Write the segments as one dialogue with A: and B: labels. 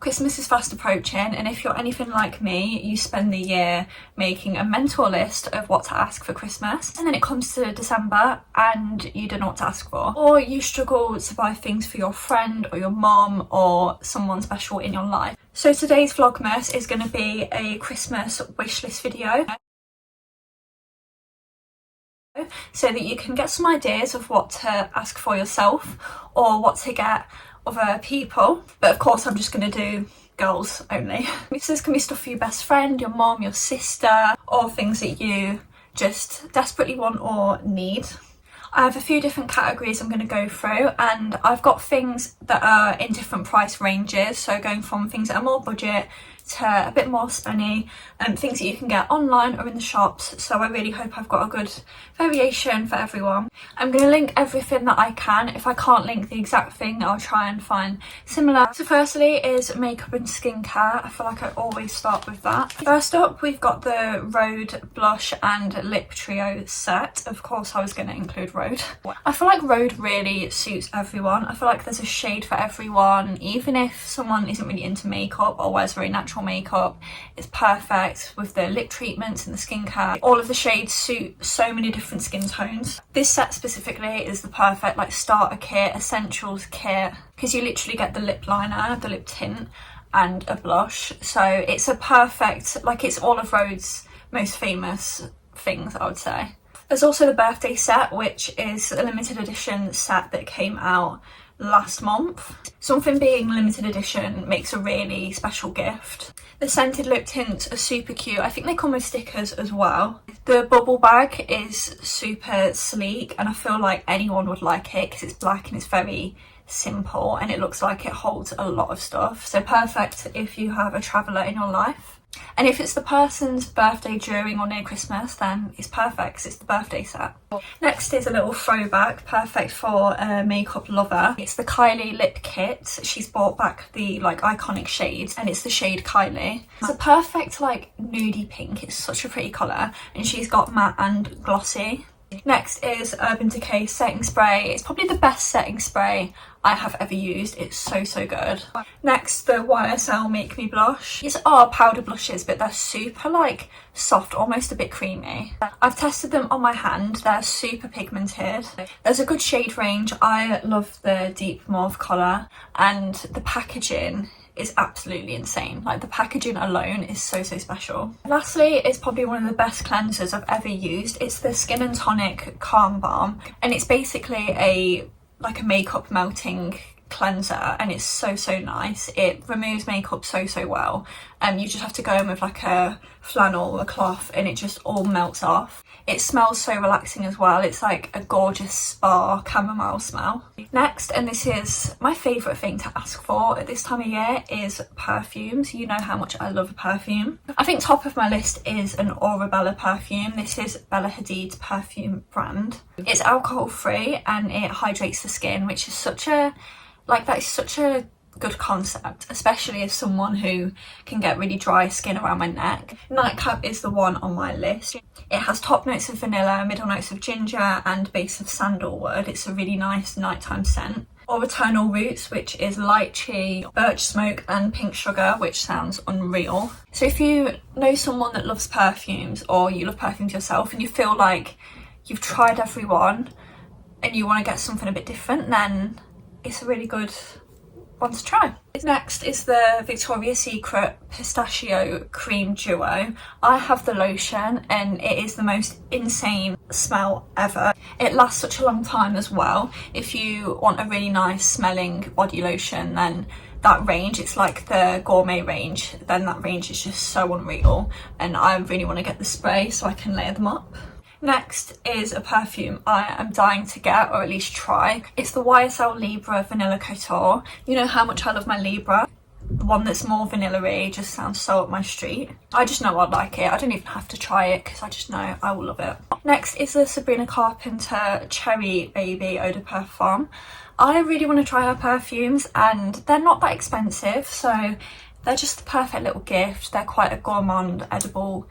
A: Christmas is fast approaching, and if you're anything like me, you spend the year making a mental list of what to ask for Christmas, and then it comes to December and you don't know what to ask for, or you struggle to buy things for your friend or your mom or someone special in your life. So today's Vlogmas is going to be a Christmas wishlist video, so that you can get some ideas of what to ask for yourself or what to get other people. But of course I'm just going to do girls only. So this can be stuff for your best friend, your mom, your sister, or things that you just desperately want or need. I have a few different categories I'm going to go through, and I've got things that are in different price ranges, so going from things that are more budget to a bit more spenny, and things that you can get online or in the shops. So I really hope I've got a good variation for everyone. I'm going to link everything that I can. If I can't link the exact thing, I'll try and find similar. So firstly is makeup and skincare. I feel like I always start with that. First up, we've got the Rhode blush and lip trio set. Of course I was going to include Rhode. I feel like Rhode really suits everyone. I feel like there's a shade for everyone, even if someone isn't really into makeup or wears very natural makeup. It's perfect with the lip treatments and the skincare. All of the shades suit so many different skin tones. This set specifically is the perfect like starter kit, essentials kit, because you literally get the lip liner, the lip tint, and a blush. So it's a perfect, like, it's all of Rhode's most famous things, I would say. There's also the birthday set, which is a limited edition set that came out last month. Something being limited edition makes a really special gift. The scented lip tints are super cute. I think they come with stickers as well. The bubble bag is super sleek, and I feel like anyone would like it because it's black and it's very simple, and it looks like it holds a lot of stuff. So perfect if you have a traveller in your life. And if it's the person's birthday during or near Christmas, then it's perfect because it's the birthday set. Next is a little throwback, perfect for a makeup lover. It's the Kylie lip kit. She's brought back the like iconic shades, and it's the shade Kylie. It's a perfect like nudie pink. It's such a pretty colour, and she's got matte and glossy. Next is Urban Decay setting spray. It's probably the best setting spray I have ever used. It's so good. Next, the YSL Make Me Blush. These are powder blushes, but they're super like soft, almost a bit creamy. I've tested them on my hand. They're super pigmented. There's a good shade range. I love the deep mauve colour, and the packaging is absolutely insane. Like, the packaging alone is so special. Lastly is probably one of the best cleansers I've ever used. It's the Skin and Tonic Calm Balm, and it's basically a makeup melting cleanser, and it's so nice. It removes makeup so well. You just have to go in with like a flannel, a cloth, and it just all melts off. It smells so relaxing as well. It's like a gorgeous spa chamomile smell. Next, and this is my favourite thing to ask for at this time of year, is perfumes. You know how much I love a perfume. I think top of my list is an OREBELLA perfume. This is Bella Hadid's perfume brand. It's alcohol free and it hydrates the skin, which is such a good concept, especially as someone who can get really dry skin around my neck. Nightcap is the one on my list. It has top notes of vanilla, middle notes of ginger, and base of sandalwood. It's a really nice nighttime scent. Or Eternal Roots, which is lychee, birch smoke, and pink sugar, which sounds unreal. So if you know someone that loves perfumes, or you love perfumes yourself, and you feel like you've tried everyone and you want to get something a bit different, then it's a really good one to try. Next is the Victoria's Secret Pistachio Cream Duo. I have the lotion, and it is the most insane smell ever. It lasts such a long time as well. If you want a really nice smelling body lotion, then that range, it's like the gourmet range, then that range is just so unreal, and I really want to get the spray so I can layer them up. Next is a perfume I am dying to get, or at least try. It's the YSL Libre Vanilla Couture. You know how much I love my Libre. The one that's more vanilla-y just sounds so up my street. I just know I'd like it. I don't even have to try it because I just know I will love it. Next is the Sabrina Carpenter Cherry Baby Eau de Parfum. I really want to try her perfumes, and they're not that expensive, so they're just the perfect little gift. They're quite a gourmand, edible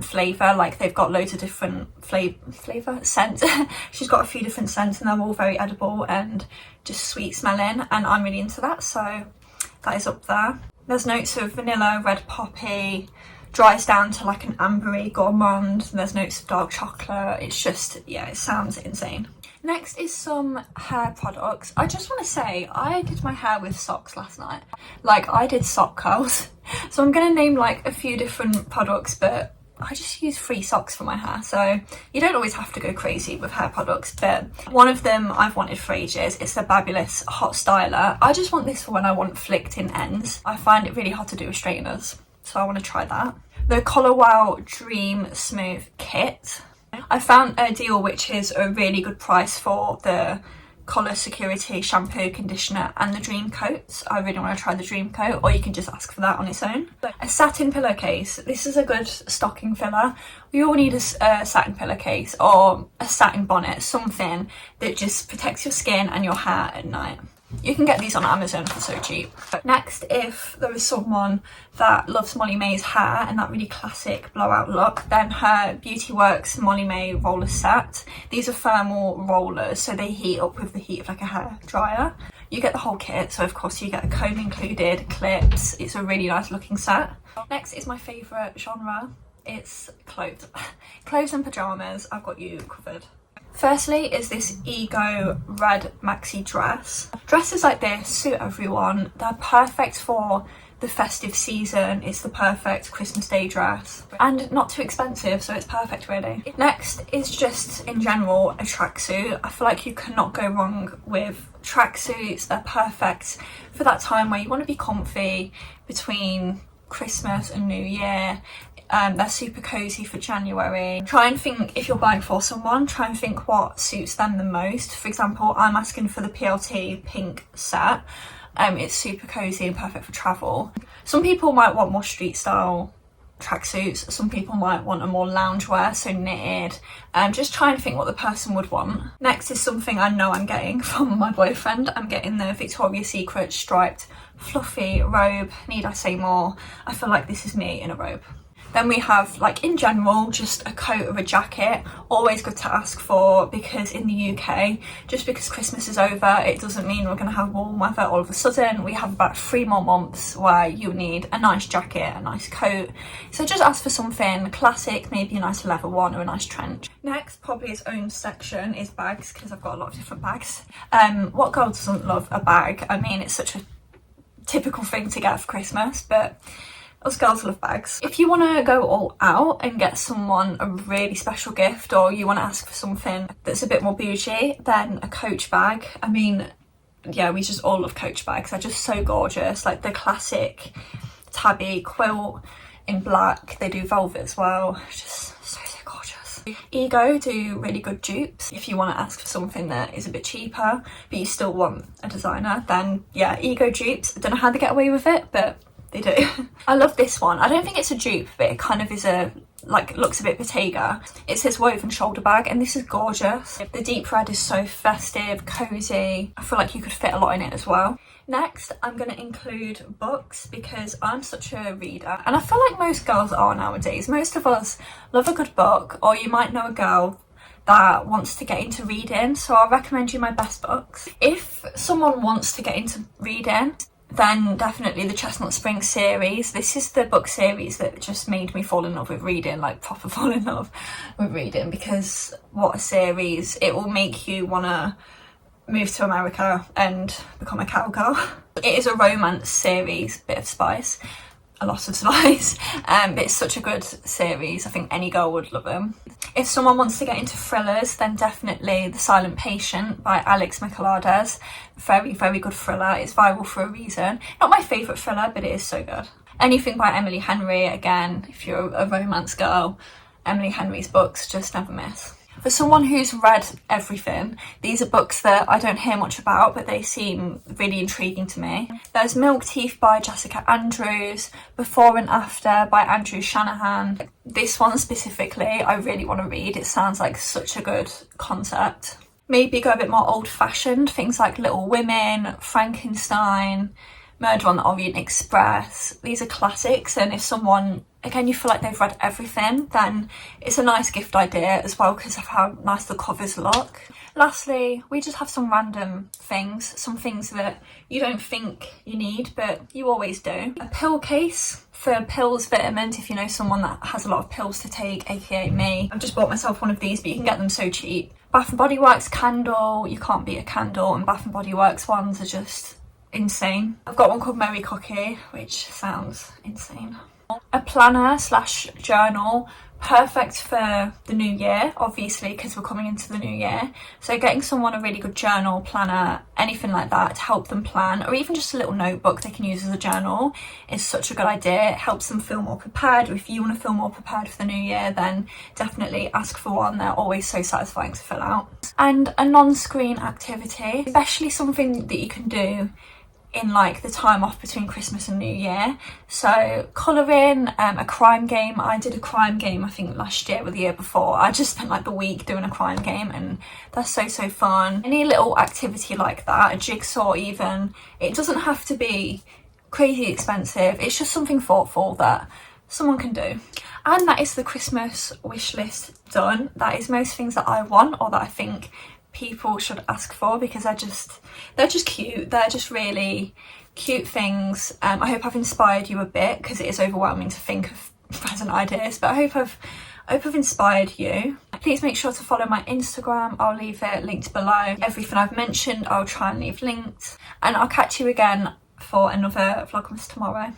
A: flavour. Like, they've got loads of different flavour scents. She's got a few different scents, and they're all very edible and just sweet smelling, and I'm really into that, so that is up there. There's notes of vanilla, red poppy, dries down to like an ambery gourmand. There's notes of dark chocolate. It's just, yeah, it sounds insane. Next is some hair products. I just want to say, I did my hair with socks last night. Like, I did sock curls. So I'm going to name like a few different products, but I just use free socks for my hair. So you don't always have to go crazy with hair products, but one of them I've wanted for ages. It's the BaByliss Hot Styler. I just want this for when I want flicked in ends. I find it really hard to do with straighteners, so I want to try that. The Color Wow Dream Smooth Kit. I found a deal which is a really good price for the Color Security shampoo, conditioner and the Dream Coat. I really want to try the Dream Coat, or you can just ask for that on its own. A satin pillowcase. This is a good stocking filler. We all need a satin pillowcase or a satin bonnet, something that just protects your skin and your hair at night. You can get these on Amazon for so cheap. Next, if there is someone that loves Molly-Mae's hair and that really classic blowout look, then her Beauty Works Molly-Mae roller set. These are thermal rollers, so they heat up with the heat of like a hair dryer. You get the whole kit, so of course you get a comb included, clips. It's a really nice looking set. Next is my favourite genre. It's clothes. Clothes and pyjamas. I've got you covered. Firstly is this Ego red maxi dress. Dresses like this suit everyone. They're perfect for the festive season. It's the perfect Christmas Day dress and not too expensive, so it's perfect really. Next is just in general a tracksuit. I feel like you cannot go wrong with tracksuits. They're perfect for that time where you want to be comfy between Christmas and New Year. They're super cozy for January. Try and think, if you're buying for someone, try and think what suits them the most. For example, I'm asking for the PLT pink set. It's super cozy and perfect for travel. Some people might want more street style tracksuits. Some people might want a more loungewear, so knitted. Just try and think what the person would want. Next is something I know I'm getting from my boyfriend. I'm getting the Victoria's Secret striped fluffy robe. Need I say more? I feel like this is me in a robe. Then we have, like, in general, just a coat or a jacket. Always good to ask for, because in the UK, just because Christmas is over, it doesn't mean we're going to have warm weather all of a sudden. We have about 3 more months where you need a nice jacket, a nice coat. So just ask for something classic, maybe a nice leather one or a nice trench. Next, probably its own section is bags, because I've got a lot of different bags. What girl doesn't love a bag? I mean, it's such a typical thing to get for Christmas, but us girls love bags. If you want to go all out and get someone a really special gift, or you want to ask for something that's a bit more bougie, then a Coach bag. I mean, yeah, we just all love Coach bags. They're just so gorgeous. Like the classic Tabby quilt in black. They do velvet as well. Just so gorgeous. Ego do really good dupes. If you want to ask for something that is a bit cheaper, but you still want a designer, then yeah, Ego dupes. I don't know how they get away with it, but they do. I love this one. I don't think it's a dupe, but it kind of is looks a bit Bottega. It says woven shoulder bag, and this is gorgeous. The deep red is so festive, cozy. I feel like you could fit a lot in it as well. Next, I'm going to include books, because I'm such a reader, and I feel like most girls are nowadays. Most of us love a good book, or you might know a girl that wants to get into reading, so I'll recommend you my best books. If someone wants to get into reading, then definitely the Chestnut Spring series. This is the book series that just made me fall in love with reading, like proper fall in love with reading, because what a series. It will make you want to move to America and become a cowgirl. It is a romance series, bit of spice, a lot of spice, but it's such a good series. I think any girl would love them. If someone wants to get into thrillers, then definitely The Silent Patient by Alex Michaelides. Very, very good thriller. It's viral for a reason. Not my favourite thriller, but it is so good. Anything by Emily Henry, again, if you're a romance girl, Emily Henry's books just never miss. For someone who's read everything, these are books that I don't hear much about, but they seem really intriguing to me. There's Milk Teeth by Jessica Andrews, Before and After by Andrew Shanahan. This one specifically, I really want to read. It sounds like such a good concept. Maybe go a bit more old-fashioned, things like Little Women, Frankenstein, Murder on the Orient Express. These are classics, and if someone, again, you feel like they've read everything, then it's a nice gift idea as well because of how nice the covers look. Lastly, we just have some random things, some things that you don't think you need but you always do. A pill case for pills, vitamins, if you know someone that has a lot of pills to take, aka me. I've just bought myself one of these, but you can get them so cheap. Bath & Body Works candle, you can't beat a candle, and Bath & Body Works ones are just insane. I've got one called Merry Cookie, which sounds insane. A planner slash journal, perfect for the new year, obviously, because we're coming into the new year. So getting someone a really good journal, planner, anything like that to help them plan, or even just a little notebook they can use as a journal, is such a good idea. It helps them feel more prepared. Or if you want to feel more prepared for the new year, then definitely ask for one. They're always so satisfying to fill out. And a non-screen activity, especially something that you can do in like the time off between Christmas and New Year. So colouring, a crime game. I did a crime game I think last year or the year before. I just spent like the week doing a crime game, and that's so fun. Any little activity like that, a jigsaw even, it doesn't have to be crazy expensive, it's just something thoughtful that someone can do. And that is the Christmas wish list done. That is most things that I want, or that I think people should ask for, because they're just cute. They're just really cute things. I hope I've inspired you a bit, because it is overwhelming to think of present ideas, but I hope I've inspired you. Please make sure to follow my Instagram. I'll leave it linked below. Everything I've mentioned I'll try and leave linked, and I'll catch you again for another Vlogmas tomorrow.